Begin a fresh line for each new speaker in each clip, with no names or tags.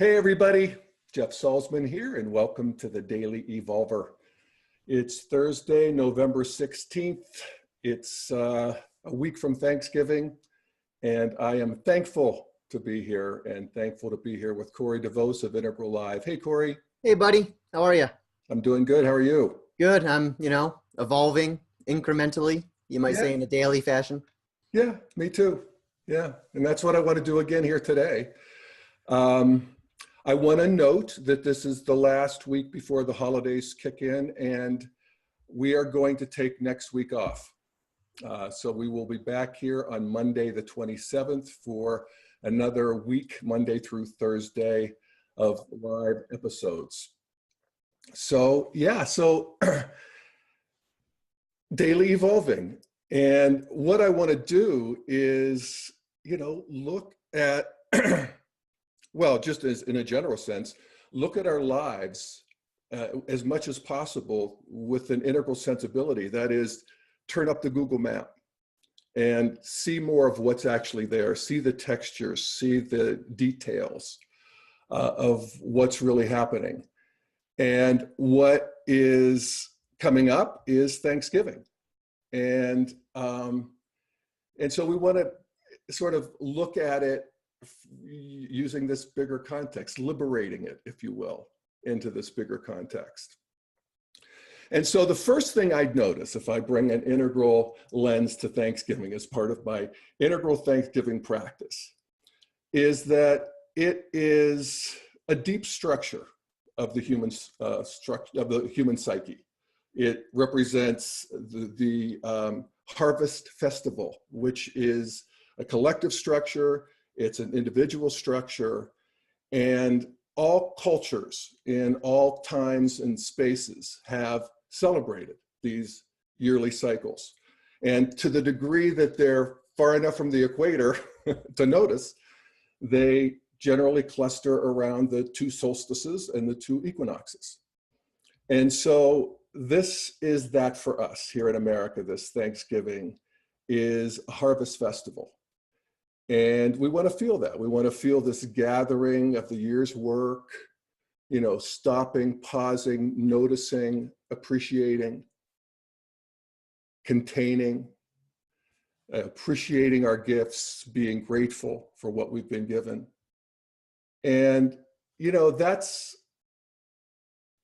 Hey everybody, Jeff Salzman here, and welcome to the Daily Evolver. It's Thursday, November 16th. It's a week from Thanksgiving, and I am thankful to be here and thankful to be here with Corey DeVos of Integral Live. Hey Corey.
Hey buddy, how are you?
I'm doing good. How are you?
Good. I'm, evolving incrementally, you might say, in a daily fashion.
Yeah, me too. Yeah, and that's what I want to do again here today. I want to note that this is the last week before the holidays kick in, and we are going to take next week off. So we will be back here on Monday, the 27th for another week, Monday through Thursday, of live episodes. So daily evolving. And what I want to do is, look at well, just as in a general sense, look at our lives as much as possible with an integral sensibility. That is, turn up the Google map and see more of what's actually there, see the textures, see the details of what's really happening. And what is coming up is Thanksgiving. And so we want to sort of look at it using this bigger context, liberating it, if you will, into this bigger context. And so the first thing I'd notice if I bring an integral lens to Thanksgiving as part of my integral Thanksgiving practice is that it is a deep structure of the human structure of the human psyche. It represents the harvest festival, which is a collective structure. It's an individual structure, and all cultures in all times and spaces have celebrated these yearly cycles. And to the degree that they're far enough from the equator to notice, they generally cluster around the two solstices and the two equinoxes. And so this is that for us here in America. This Thanksgiving is a harvest festival. And we want to feel that. We want to feel this gathering of the year's work, stopping, pausing, noticing, appreciating, containing, appreciating our gifts, being grateful for what we've been given. And, that's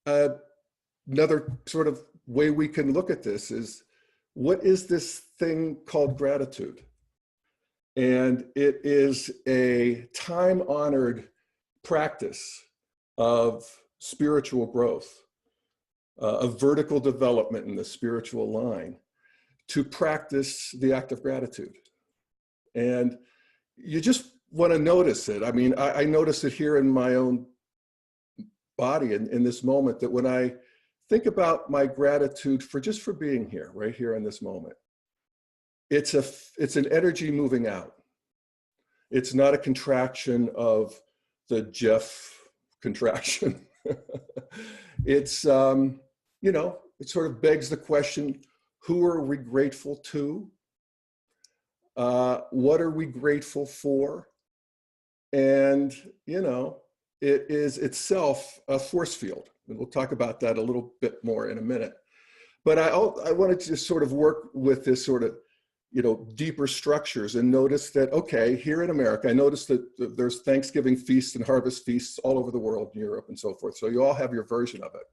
another sort of way we can look at this is, what is this thing called gratitude? And it is a time-honored practice of spiritual growth, of vertical development in the spiritual line, to practice the act of gratitude. And you just want to notice it. I mean, I notice it here in my own body in this moment, that when I think about my gratitude for being here, right here in this moment, it's an energy moving out. It's not a contraction of the Jeff contraction. It sort of begs the question, who are we grateful to? What are we grateful for? And, it is itself a force field. And we'll talk about that a little bit more in a minute. But I wanted to just sort of work with this sort of, deeper structures and notice that, okay, here in America, I noticed that there's Thanksgiving feasts and harvest feasts all over the world, in Europe and so forth. So you all have your version of it.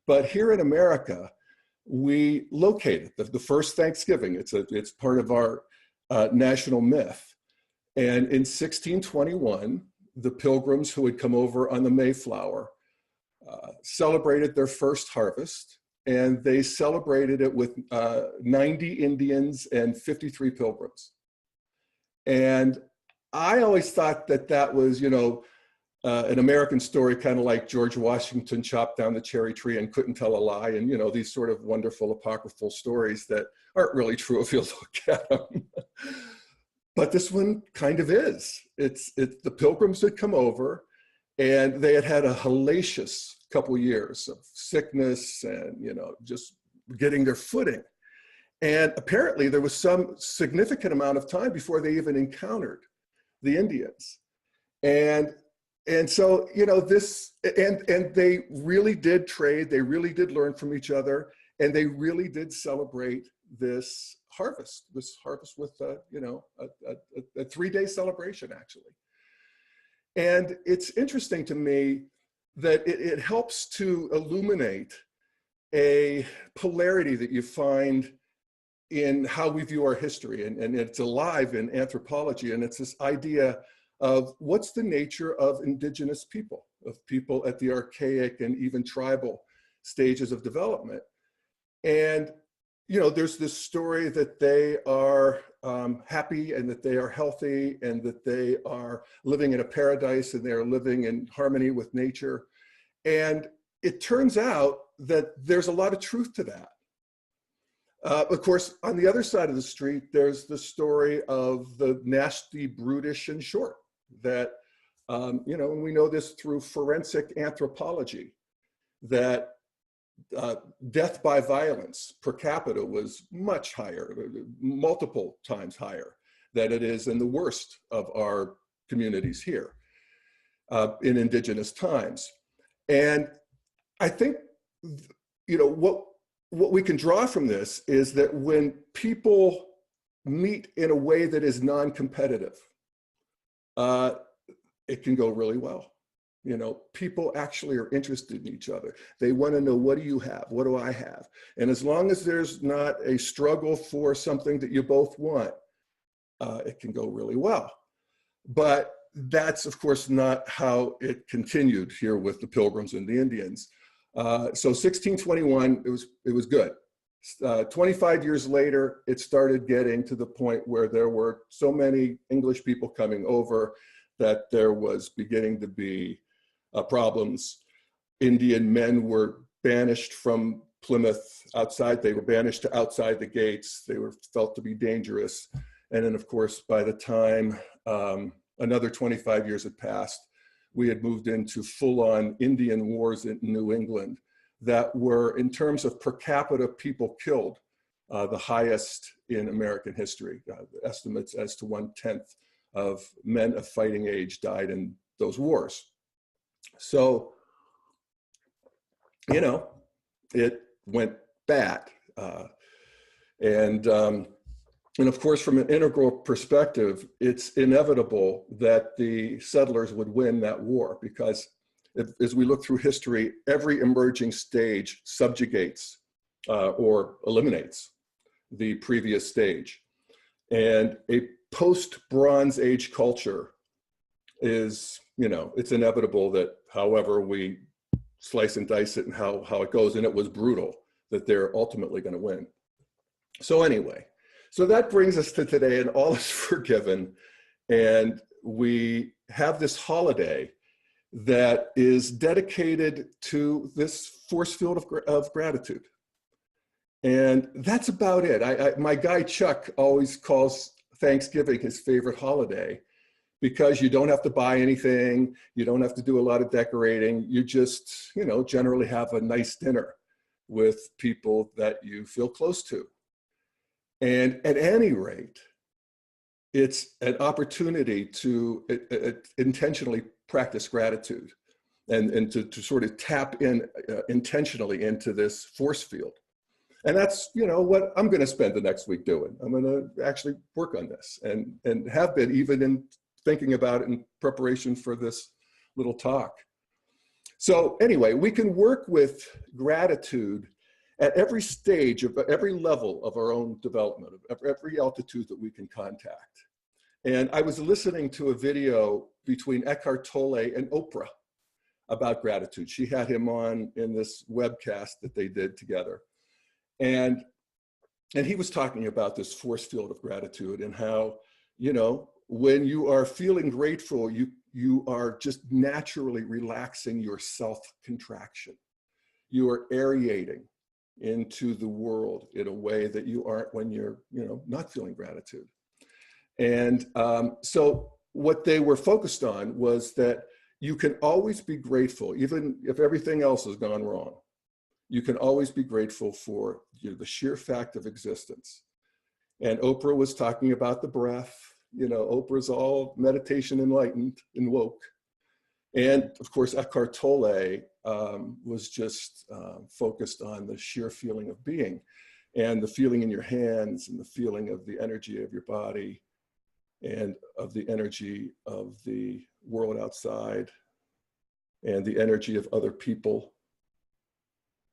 But here in America, we located the first Thanksgiving. It's part of our national myth. And in 1621, the Pilgrims who had come over on the Mayflower celebrated their first harvest. And they celebrated it with 90 Indians and 53 Pilgrims. And I always thought that was, an American story, kind of like George Washington chopped down the cherry tree and couldn't tell a lie. And, these sort of wonderful apocryphal stories that aren't really true if you look at them. But this one kind of is. It's the Pilgrims had come over, and they had a hellacious couple years of sickness and, just getting their footing. And apparently there was some significant amount of time before they even encountered the Indians. And And so, and they really did trade, they really did learn from each other, and they really did celebrate this harvest with, a 3-day celebration, actually. And it's interesting to me that it helps to illuminate a polarity that you find in how we view our history, and it's alive in anthropology, and it's this idea of what's the nature of indigenous people, of people at the archaic and even tribal stages of development. And, there's this story that they are happy and that they are healthy and that they are living in a paradise and they're living in harmony with nature. And it turns out that there's a lot of truth to that. Of course, on the other side of the street, there's the story of the nasty, brutish, and short that, and we know this through forensic anthropology, that death by violence per capita was much higher, multiple times higher than it is in the worst of our communities here in indigenous times. And I think, what we can draw from this is that when people meet in a way that is non-competitive, it can go really well. People actually are interested in each other. They want to know, what do you have? What do I have? And as long as there's not a struggle for something that you both want, it can go really well. But that's, of course, not how it continued here with the Pilgrims and the Indians. So 1621, it was good. 25 years later, it started getting to the point where there were so many English people coming over that there was beginning to be problems. Indian men were banished from Plymouth outside. They were banished to outside the gates. They were felt to be dangerous. And then, of course, by the time another 25 years had passed, we had moved into full-on Indian wars in New England that were, in terms of per capita people killed, the highest in American history. Estimates as to 1/10 of men of fighting age died in those wars. So, it went bad. And of course, from an integral perspective, it's inevitable that the settlers would win that war, because as we look through history, every emerging stage subjugates or eliminates the previous stage. And a post-Bronze Age culture is, it's inevitable that however we slice and dice it and how it goes, and it was brutal, that they're ultimately going to win. So anyway, so that brings us to today, and all is forgiven. And we have this holiday that is dedicated to this force field of gratitude. And that's about it. My guy Chuck always calls Thanksgiving his favorite holiday, because you don't have to buy anything. You don't have to do a lot of decorating. You just, generally have a nice dinner with people that you feel close to. And at any rate, it's an opportunity to intentionally practice gratitude and to sort of tap in intentionally into this force field. And that's, what I'm going to spend the next week doing. I'm going to actually work on this and have been, even in thinking about it in preparation for this little talk. So anyway, we can work with gratitude at every stage of every level of our own development, of every altitude that we can contact. And I was listening to a video between Eckhart Tolle and Oprah about gratitude. She had him on in this webcast that they did together. And he was talking about this force field of gratitude and how, when you are feeling grateful, you are just naturally relaxing your self-contraction. You are aerating into the world in a way that you aren't when you're, not feeling gratitude. And so what they were focused on was that you can always be grateful, even if everything else has gone wrong. You can always be grateful for the sheer fact of existence. And Oprah was talking about the breath. Oprah's all meditation enlightened and woke. And of course, Eckhart Tolle was just focused on the sheer feeling of being, and the feeling in your hands, and the feeling of the energy of your body, and of the energy of the world outside, and the energy of other people.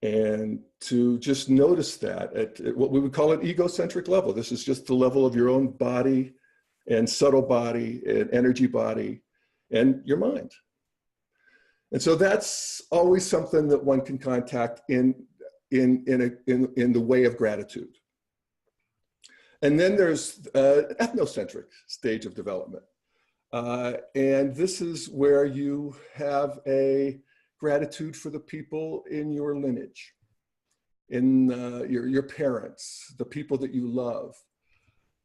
And to just notice that at what we would call an egocentric level. This is just the level of your own body and subtle body and energy body and your mind. And so that's always something that one can contact in the way of gratitude. And then there's ethnocentric stage of development. And this is where you have a gratitude for the people in your lineage, in your parents, the people that you love.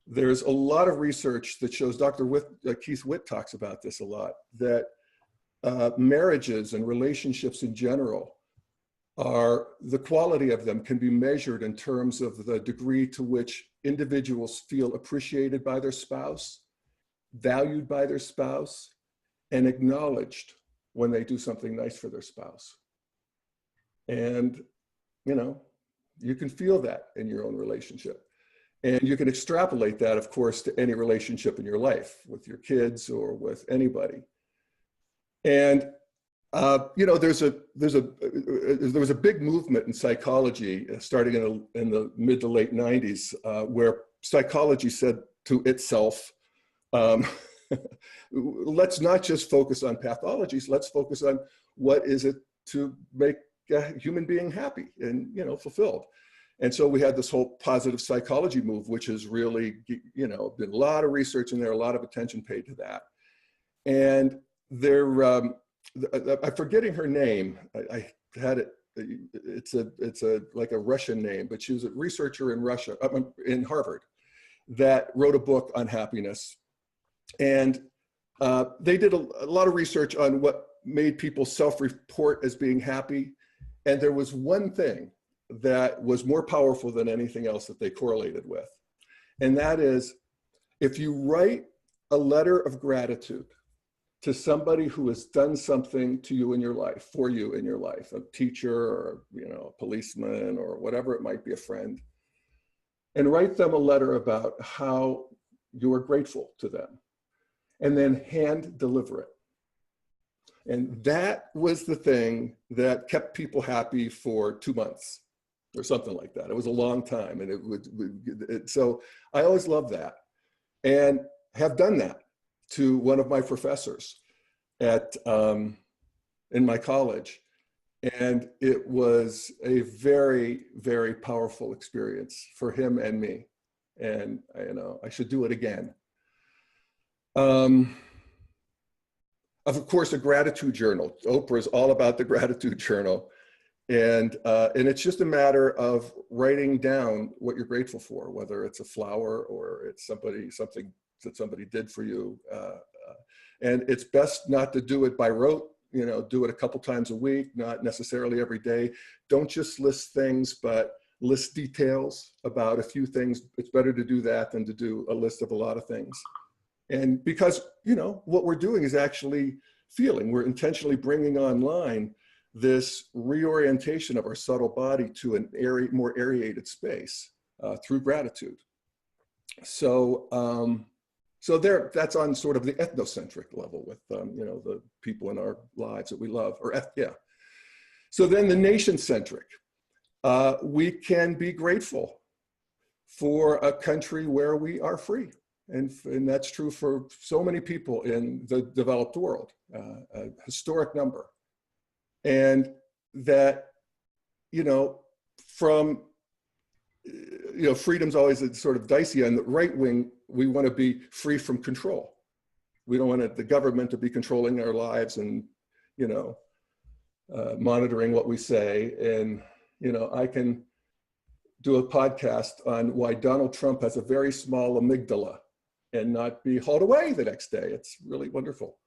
There's a lot of research that shows, Keith Witt talks about this a lot, that marriages and relationships in general the quality of them can be measured in terms of the degree to which individuals feel appreciated by their spouse, valued by their spouse, and acknowledged when they do something nice for their spouse. And, you can feel that in your own relationship. And you can extrapolate that, of course, to any relationship in your life with your kids or with anybody. And there was a big movement in psychology starting in the mid to late 90s where psychology said to itself, let's not just focus on pathologies, let's focus on what is it to make a human being happy and fulfilled. And so we had this whole positive psychology move, which has really been a lot of research in there, a lot of attention paid to that. And I'm forgetting her name. I had it. It's like a Russian name, but she was a researcher in Russia, in Harvard, that wrote a book on happiness. And they did a lot of research on what made people self-report as being happy. And there was one thing that was more powerful than anything else that they correlated with. And that is, if you write a letter of gratitude to somebody who has done something to you in your life, for you in your life, a teacher or a policeman or whatever it might be, a friend, and write them a letter about how you are grateful to them, and then hand deliver it. And that was the thing that kept people happy for 2 months or something like that. It was a long time, and so I always loved that, and have done that to one of my professors in my college. And it was a very, very powerful experience for him and me. And I should do it again. Of course, a gratitude journal. Oprah is all about the gratitude journal. And it's just a matter of writing down what you're grateful for, whether it's a flower or it's something that somebody did for you. And it's best not to do it by rote, do it a couple times a week, not necessarily every day. Don't just list things, but list details about a few things. It's better to do that than to do a list of a lot of things. And because, what we're doing is actually feeling. We're intentionally bringing online this reorientation of our subtle body to an more aerated space through gratitude. So, that's on sort of the ethnocentric level with, the people in our lives that we love, So then the nation-centric, we can be grateful for a country where we are free. And that's true for so many people in the developed world, a historic number. And that, freedom's always sort of dicey. On the right wing, we want to be free from control. We don't want the government to be controlling our lives and, monitoring what we say. And, I can do a podcast on why Donald Trump has a very small amygdala and not be hauled away the next day. It's really wonderful.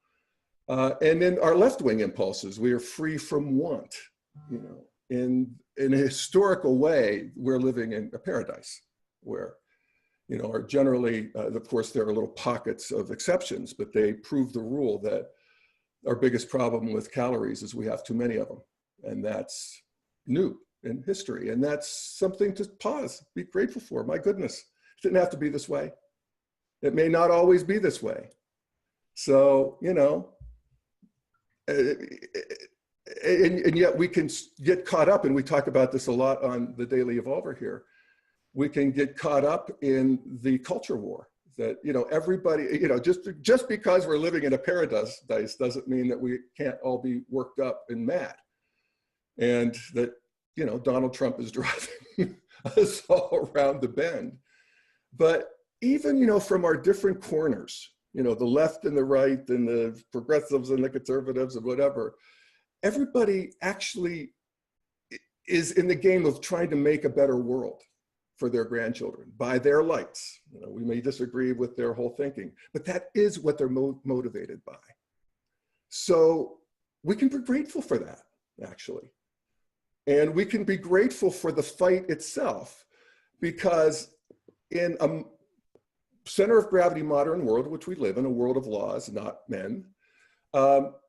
And then our left-wing impulses, we are free from want. In a historical way, we're living in a paradise where, are generally, of course, there are little pockets of exceptions, but they prove the rule that our biggest problem with calories is we have too many of them. And that's new in history. And that's something to pause, be grateful for. My goodness, it didn't have to be this way. It may not always be this way. So, you know, and yet we can get caught up, and we talk about this a lot on the Daily Evolver here. We can get caught up in the culture war that, you know, everybody, you know, just because we're living in a paradise doesn't mean that we can't all be worked up and mad. And that, you know, Donald Trump is driving us all around the bend. But even, you know, from our different corners, you know, the left and the right and the progressives and the conservatives and whatever, everybody actually is in the game of trying to make a better world for their grandchildren by their lights. You know, we may disagree with their whole thinking, but that is what they're motivated by. So we can be grateful for that, actually. And we can be grateful for the fight itself, because in a center of gravity modern world, which we live in, a world of laws, not men,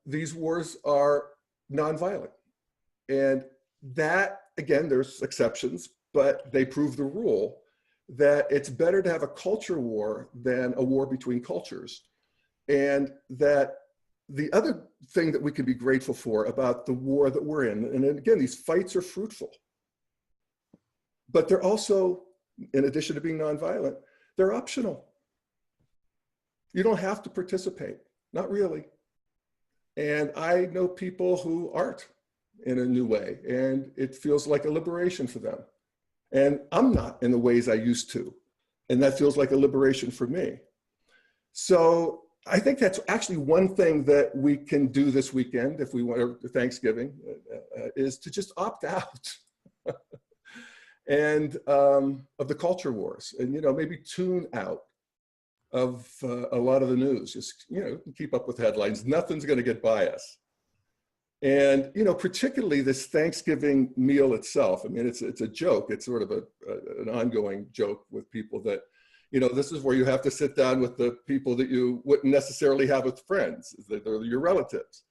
these wars are nonviolent. And that, again, there's exceptions, but they prove the rule that it's better to have a culture war than a war between cultures. And that the other thing that we can be grateful for about the war that we're in, and again, these fights are fruitful, but they're also, in addition to being nonviolent, they're optional. You don't have to participate, not really. And I know people who aren't in a new way, and it feels like a liberation for them. And I'm not in the ways I used to, and that feels like a liberation for me. So I think that's actually one thing that we can do this weekend, if we want to, Thanksgiving, is to just opt out and of the culture wars, and, you know, maybe tune out of a lot of the news. Just, you know, keep up with headlines. Nothing's going to get by us. And, you know, particularly this Thanksgiving meal itself. I mean, it's a joke. It's sort of an ongoing joke with people that, you know, this is where you have to sit down with the people that you wouldn't necessarily have with friends. They're your relatives.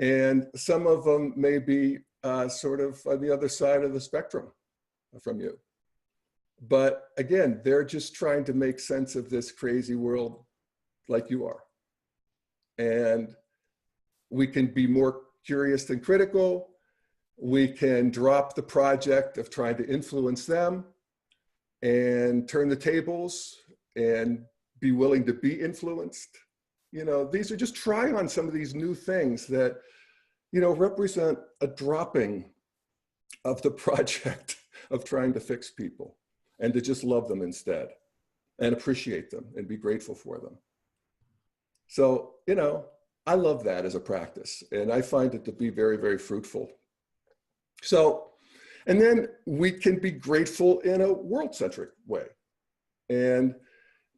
And some of them may be sort of on the other side of the spectrum from you. But again, they're just trying to make sense of this crazy world like you are. And we can be more curious than critical. We can drop the project of trying to influence them and turn the tables and be willing to be influenced. You know, these are just try on some of these new things that, you know, represent a dropping of the project of trying to fix people, and to just love them instead and appreciate them and be grateful for them. So, you know, I love that as a practice, and I find it to be very, very fruitful. So, and then we can be grateful in a world-centric way, and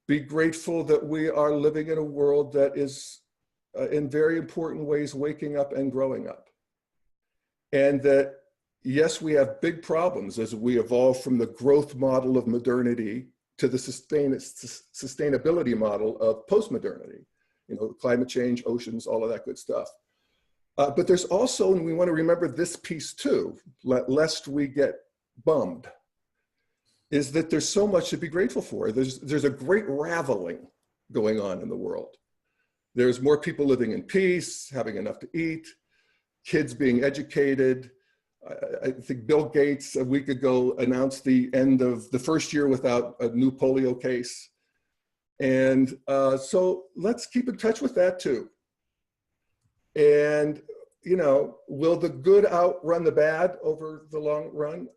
be grateful that we are living in a world that is in very important ways waking up and growing up. And that, yes, we have big problems as we evolve from the growth model of modernity to the sustainability model of post-modernity. You know, climate change, oceans, all of that good stuff. But there's also, and we want to remember this piece too, lest we get bummed, is that there's so much to be grateful for. There's a great raveling going on in the world. There's more people living in peace, having enough to eat, kids being educated. I think Bill Gates a week ago announced the end of the first year without a new polio case. And so let's keep in touch with that too. And, you know, will the good outrun the bad over the long run?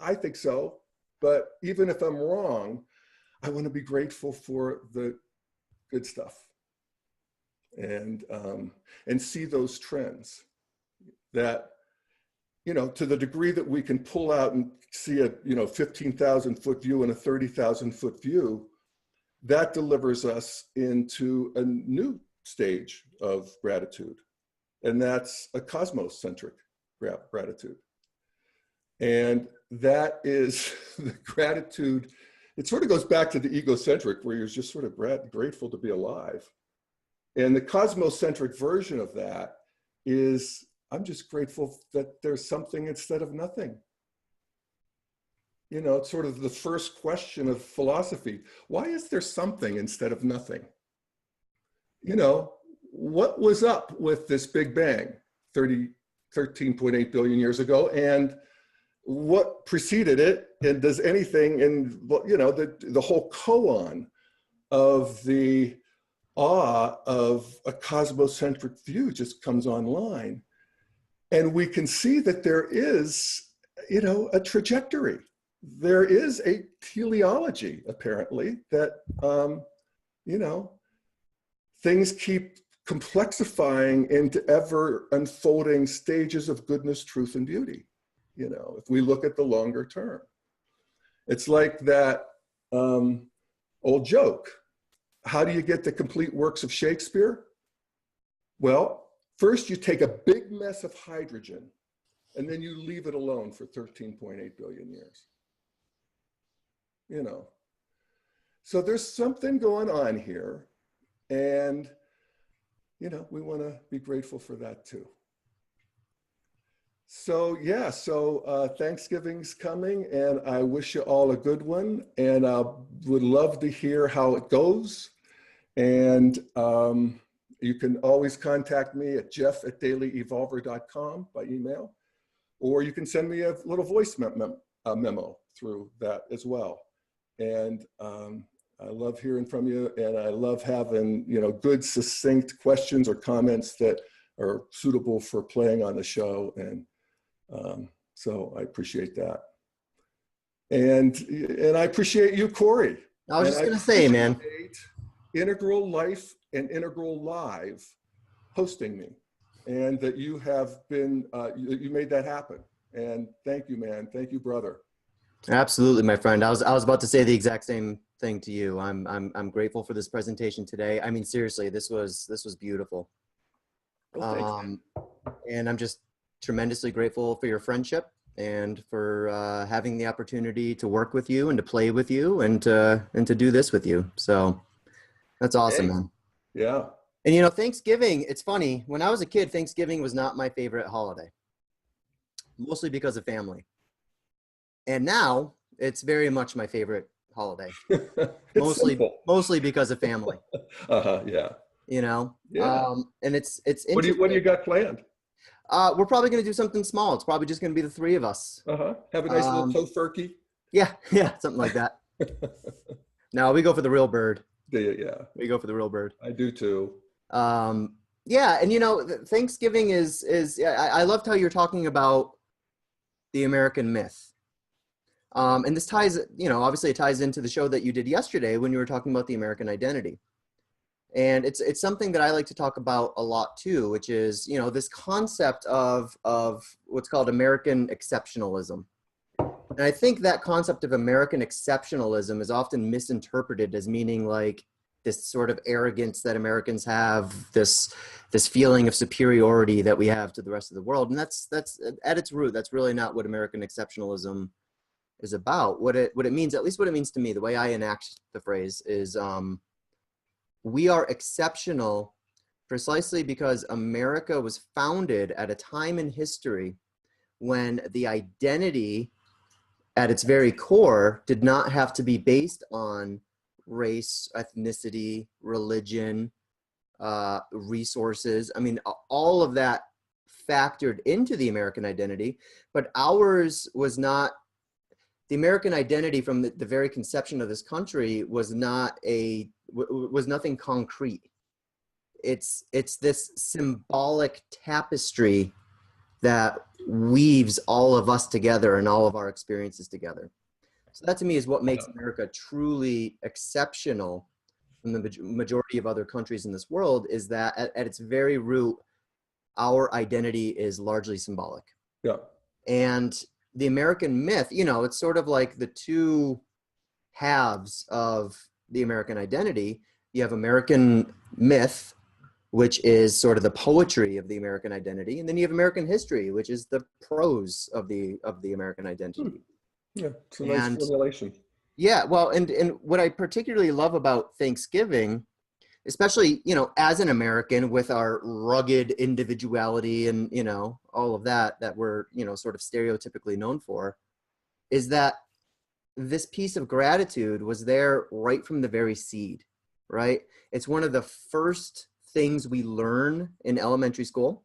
I think so. But even if I'm wrong, I want to be grateful for the good stuff and see those trends that, you know, to the degree that we can pull out and see a, you know, 15,000 foot view and a 30,000 foot view, that delivers us into a new stage of gratitude. And that's a cosmos-centric gratitude. And that is the gratitude. It sort of goes back to the egocentric, where you're just sort of grateful to be alive. And the cosmocentric version of that is, I'm just grateful that there's something instead of nothing. You know, it's sort of the first question of philosophy. Why is there something instead of nothing? You know, what was up with this Big Bang 13.8 billion years ago, and what preceded it? And does anything in, you know, the whole koan of the awe of a cosmocentric view just comes online. And we can see that there is, you know, a trajectory. There is a teleology, apparently, that, you know, things keep complexifying into ever unfolding stages of goodness, truth, and beauty. You know, if we look at the longer term, it's like that old joke. How do you get the complete works of Shakespeare? Well, first you take a big mess of hydrogen and then you leave it alone for 13.8 billion years. You know, so there's something going on here, and, you know, we want to be grateful for that too. So yeah, so Thanksgiving's coming, and I wish you all a good one, and I would love to hear how it goes. And you can always contact me at jeff@dailyevolver.com by email, or you can send me a little voice memo through that as well. And I love hearing from you, and I love having, you know, good, succinct questions or comments that are suitable for playing on the show. And so I appreciate that. And I appreciate you, Corey.
I was just going to say, man.
Integral Life and Integral Live hosting me, and that you have been, you made that happen. And thank you, man. Thank you, brother.
Absolutely, my friend. I was about to say the exact same thing to you. I'm grateful for this presentation today. I mean, seriously, this was beautiful.
Well, thanks,
and I'm just tremendously grateful for your friendship and for having the opportunity to work with you and to play with you and to do this with you. So that's awesome, man.
Yeah.
And you know, Thanksgiving, it's funny. When I was a kid, Thanksgiving was not my favorite holiday, mostly because of family. And now it's very much my favorite holiday, mostly because of family.
Yeah.
You know,
yeah.
And it's
what do you got planned?
We're probably going to do something small. It's probably just going to be the three of us.
Have a nice little tofurkey.
Yeah, something like that. No, we go for the real bird.
Yeah,
we go for the real bird.
I do too.
Yeah, and you know, Thanksgiving is I loved how you're talking about the American myth. And this ties, you know, obviously it ties into the show that you did yesterday when you were talking about the American identity. And it's something that I like to talk about a lot too, which is, you know, this concept of what's called American exceptionalism. And I think that concept of American exceptionalism is often misinterpreted as meaning like this sort of arrogance that Americans have, this feeling of superiority that we have to the rest of the world. And that's at its root, that's really not what American exceptionalism is about. What it means, at least what it means to me, the way I enact the phrase is, we are exceptional precisely because America was founded at a time in history when the identity at its very core did not have to be based on race, ethnicity, religion, resources. I mean, all of that factored into the American identity, but ours was not. The American identity from the very conception of this country was nothing concrete. It's this symbolic tapestry that weaves all of us together and all of our experiences together. So that to me is what makes America truly exceptional from the majority of other countries in this world, is that at its very root, our identity is largely symbolic.
Yeah.
And the American myth, you know, it's sort of like the two halves of the American identity. You have American myth, which is sort of the poetry of the American identity, and then you have American history, which is the prose of the American identity.
Yeah, it's a nice formulation.
Yeah, well, and what I particularly love about Thanksgiving especially, you know, as an American with our rugged individuality and, you know, all of that we're, you know, sort of stereotypically known for, is that this piece of gratitude was there right from the very seed, right? It's one of the first things we learn in elementary school.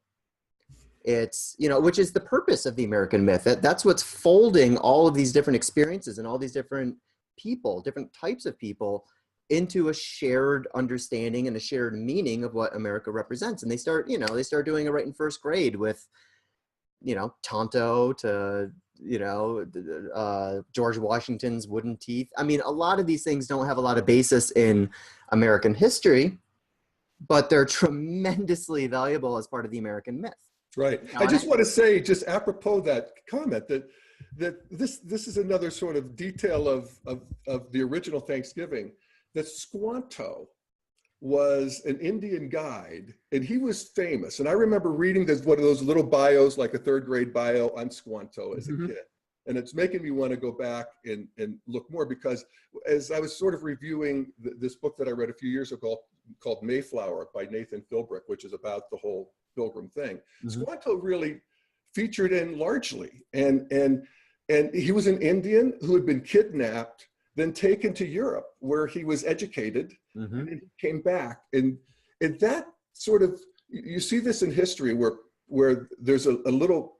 It's, you know, which is the purpose of the American myth. That's what's folding all of these different experiences and all these different people, different types of people, into a shared understanding and a shared meaning of what America represents. And they start doing it right in first grade with, you know, Tonto to, you know, George Washington's wooden teeth. I mean, a lot of these things don't have a lot of basis in American history, but they're tremendously valuable as part of the American myth.
Right.
You know,
I just want to say, just apropos that comment, that this is another sort of detail of the original Thanksgiving, that Squanto was an Indian guide, and he was famous. And I remember reading one of those little bios, like a third grade bio on Squanto as a kid. And it's making me want to go back and look more, because as I was sort of reviewing this book that I read a few years ago called Mayflower by Nathan Philbrick, which is about the whole Pilgrim thing, Squanto really featured in largely. And he was an Indian who had been kidnapped, then taken to Europe, where he was educated, and then he came back. And that sort of, you see this in history where there's a little,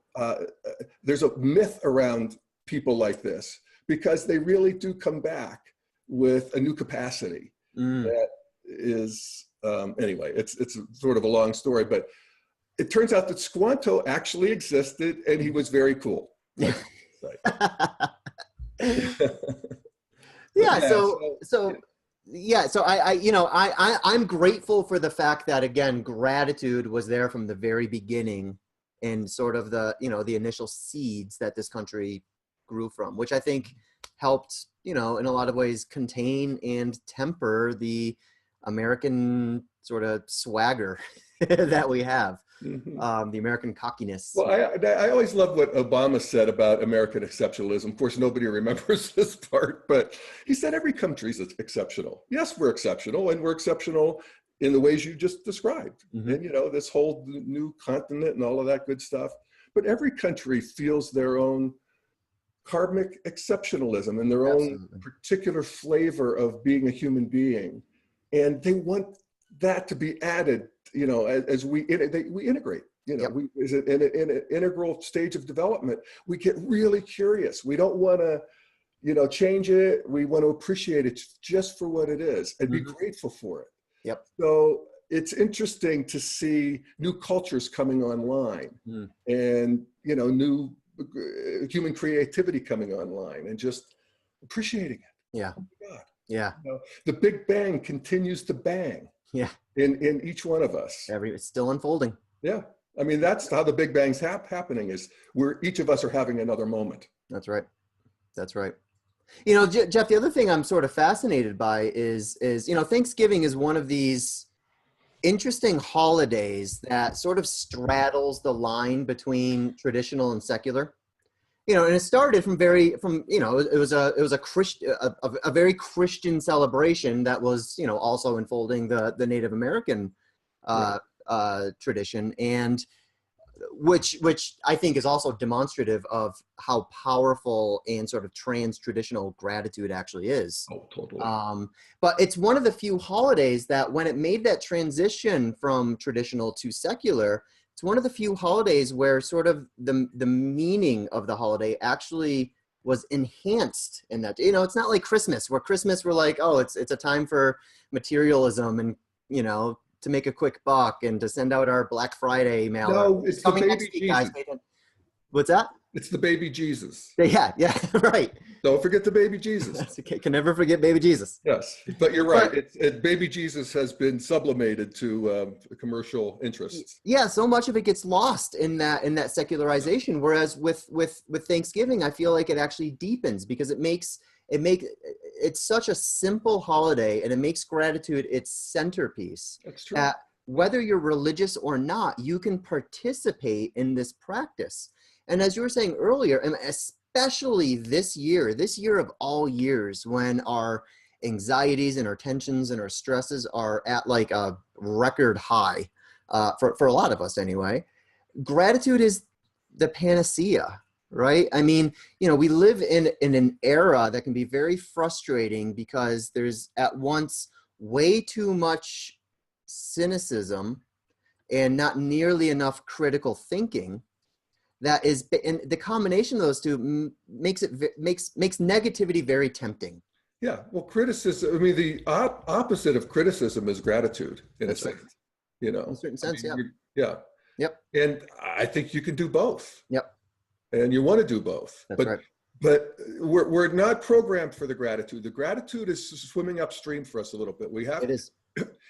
there's a myth around people like this, because they really do come back with a new capacity that is, anyway, it's sort of a long story, but it turns out that Squanto actually existed, and he was very cool.
Yeah. So I'm grateful for the fact that, again, gratitude was there from the very beginning, and sort of the, you know, the initial seeds that this country grew from, which I think helped, you know, in a lot of ways contain and temper the American sort of swagger that we have. The American cockiness.
Well, I always love what Obama said about American exceptionalism. Of course, nobody remembers this part, but he said every country's exceptional. Yes, we're exceptional, and we're exceptional in the ways you just described. And, you know, this whole new continent and all of that good stuff. But every country feels their own karmic exceptionalism and their own particular flavor of being a human being. And they want that to be added, you know, as we integrate, you know, we is it in an integral stage of development. We get really curious. We don't want to, you know, change it. We want to appreciate it just for what it is and be grateful for it. So it's interesting to see new cultures coming online, and, you know, new human creativity coming online, and just appreciating it. Oh my God. You know, the Big Bang continues to bang. In each one of us.
It's still unfolding.
I mean, that's how the Big Bang's happening, is where each of us are having another moment.
That's right. You know, Jeff, the other thing I'm sort of fascinated by is, you know, Thanksgiving is one of these interesting holidays that sort of straddles the line between traditional and secular. You know, and it started from you know, it was a very Christian celebration that was, you know, also unfolding the Native American tradition, and which I think is also demonstrative of how powerful and sort of trans-traditional gratitude actually is.
Oh, totally.
But it's one of the few holidays that, when it made that transition from traditional to secular, it's one of the few holidays where sort of the meaning of the holiday actually was enhanced in that. You know, it's not like Christmas, where Christmas we're like, oh, it's a time for materialism and, you know, to make a quick buck and to send out our Black Friday mail.
No, it's the baby Jesus.
Guys. What's that?
It's the baby Jesus.
Yeah, right.
Don't forget the baby Jesus.
Can never forget baby Jesus.
Yes, but you're right. Baby Jesus has been sublimated to commercial interests.
Yeah, so much of it gets lost in that secularization. Whereas with Thanksgiving, I feel like it actually deepens, because it's such a simple holiday, and it makes gratitude its centerpiece.
That's true.
That whether you're religious or not, you can participate in this practice. And as you were saying earlier, and especially this year of all years, when our anxieties and our tensions and our stresses are at like a record high, for a lot of us anyway, gratitude is the panacea, right? I mean, you know, we live in an era that can be very frustrating because there's at once way too much cynicism and not nearly enough critical thinking. That is, and the combination of those two makes negativity very tempting.
Yeah, well, criticism, I mean, the opposite of criticism is gratitude, in a sense, you know.
In a certain
I
sense,
mean,
yeah.
yeah.
Yep.
And I think you can do both.
Yep.
And you want to do both.
That's right.
But we're not programmed for the gratitude. The gratitude is swimming upstream for us a little bit.
It is.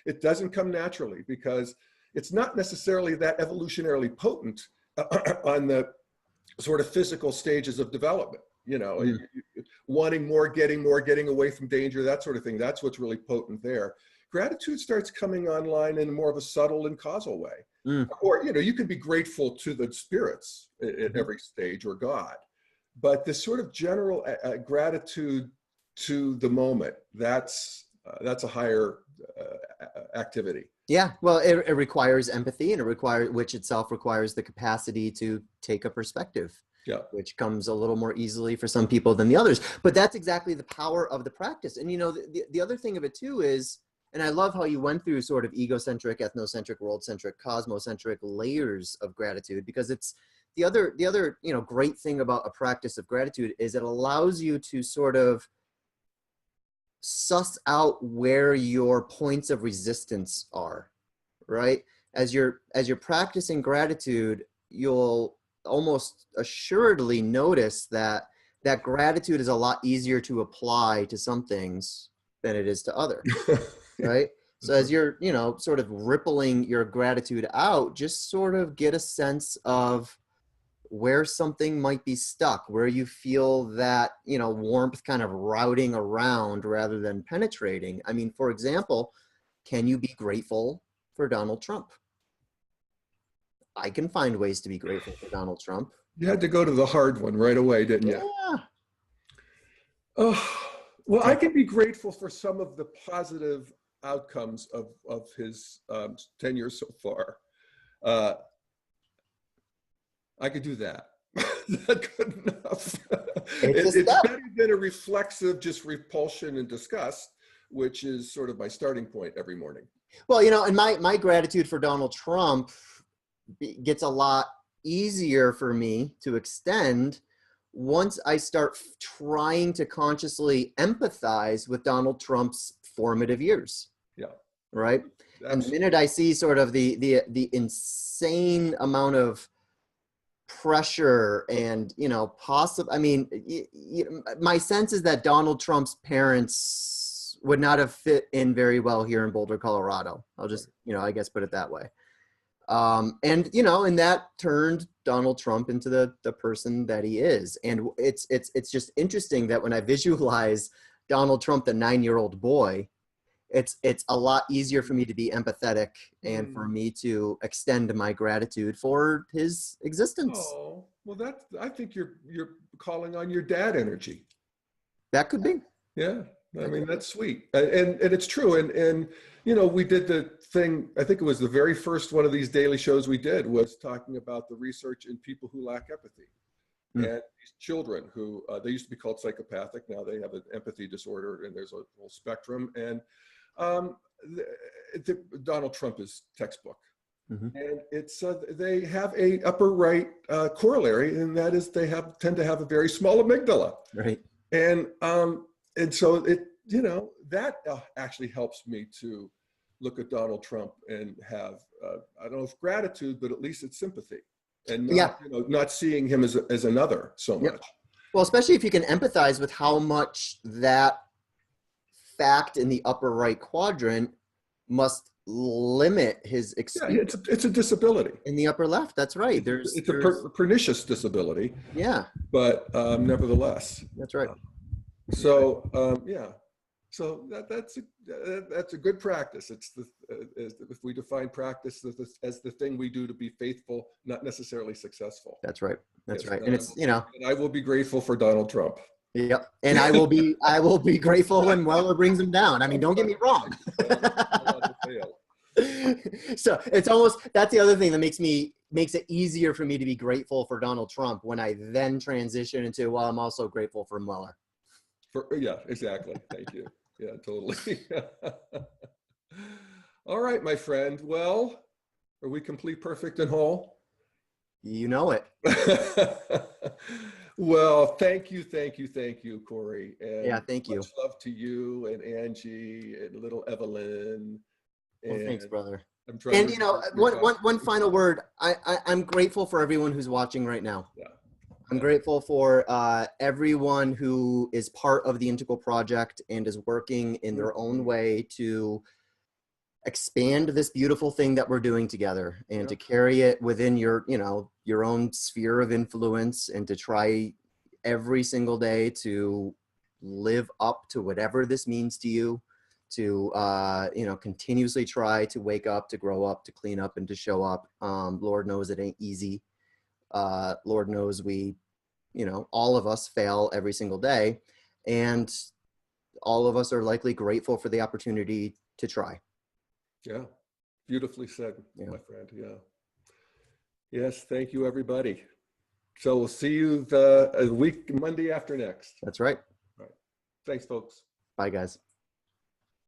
It doesn't come naturally because it's not necessarily that evolutionarily potent on the sort of physical stages of development. You know, wanting more, getting away from danger, that sort of thing. That's what's really potent there. Gratitude starts coming online in more of a subtle and causal way. Or, you know, you can be grateful to the spirits at every stage or God, but this sort of general gratitude to the moment, that's a higher activity.
Yeah, well, it requires empathy, and which itself requires the capacity to take a perspective. Yeah. Which comes a little more easily for some people than the others. But that's exactly the power of the practice. And, you know, the other thing of it too is, and I love how you went through sort of egocentric, ethnocentric, world-centric, cosmocentric layers of gratitude, because it's the other, you know, great thing about a practice of gratitude is it allows you to sort of suss out where your points of resistance are, right? As you're practicing gratitude, you'll almost assuredly notice that gratitude is a lot easier to apply to some things than it is to others, right? So as you're, you know, sort of rippling your gratitude out, just sort of get a sense of where something might be stuck, where you feel that, you know, warmth kind of routing around rather than penetrating. I mean, for example, can you be grateful for Donald Trump? I can find ways to be grateful for Donald Trump.
You had to go to the hard one right away, didn't you?
Yeah.
Oh, well, I can be grateful for some of the positive outcomes of his tenure so far. I could do that. That's good enough. It's better than a reflexive just repulsion and disgust, which is sort of my starting point every morning.
Well, you know, and my gratitude for Donald Trump gets a lot easier for me to extend once I start trying to consciously empathize with Donald Trump's formative years. Yeah. Right. Absolutely. And the minute I see sort of the insane amount of pressure and, you know, I mean, my sense is that Donald Trump's parents would not have fit in very well here in Boulder, Colorado. I'll just, you know, I guess put it that way. And, you know, and that turned Donald Trump into the person that he is. And it's just interesting that when I visualize Donald Trump, the 9-year-old boy, it's a lot easier for me to be empathetic and for me to extend my gratitude for his existence.
Oh, well, I think you're calling on your dad energy.
That could be.
Yeah. I mean, that's sweet. And it's true. And, you know, we did the thing, I think it was the very first one of these daily shows we did was talking about the research in people who lack empathy. And these children who, they used to be called psychopathic. Now they have an empathy disorder and there's a whole spectrum. And Donald Trump is textbook. And it's they have a upper right corollary, and that is they tend to have a very small amygdala. Right. And so it, you know, that actually helps me to look at Donald Trump and have, I don't know if gratitude, but at least it's sympathy and not, you know, not seeing him as another so much.
Well, especially if you can empathize with how much that fact in the upper right quadrant must limit his experience.
Yeah, it's a disability.
In the upper left, that's right.
It's a pernicious disability.
Yeah.
But nevertheless.
That's right.
So yeah, so that's a good practice. It's if we define practice as the thing we do to be faithful, not necessarily successful.
That's right. That's right. And it's, you know,
and I will be grateful for Donald Trump.
Yep. And I will be grateful when Weller brings him down. I mean, don't get me wrong. So it's almost, that's the other thing that makes it easier for me to be grateful for Donald Trump when I then transition into, well, I'm also grateful for Mueller.
Yeah, exactly. Thank you. Yeah, totally. All right, my friend. Well, are we complete, perfect, and whole?
You know it.
Well, thank you, Corey. And
Yeah, thank you.
much love to you and Angie and little Evelyn.
Well, thanks,
And
brother.
I'm trying
And
to
you know,
remember
one final word. I'm grateful for everyone who's watching right now.
Yeah.
I'm grateful for everyone who is part of the Integral Project and is working in their own way to expand this beautiful thing that we're doing together, and to carry it within your, you know, your own sphere of influence, and to try every single day to live up to whatever this means to you, to you know, continuously try to wake up, to grow up, to clean up, and to show up. Lord knows it ain't easy. Lord knows we, you know, all of us fail every single day, and all of us are likely grateful for the opportunity to try.
Yeah, beautifully said,
Yeah.
my friend. Yeah. Yes, thank you, everybody. So we'll see you the week, Monday after next.
That's right.
All right. Thanks, folks.
Bye, guys.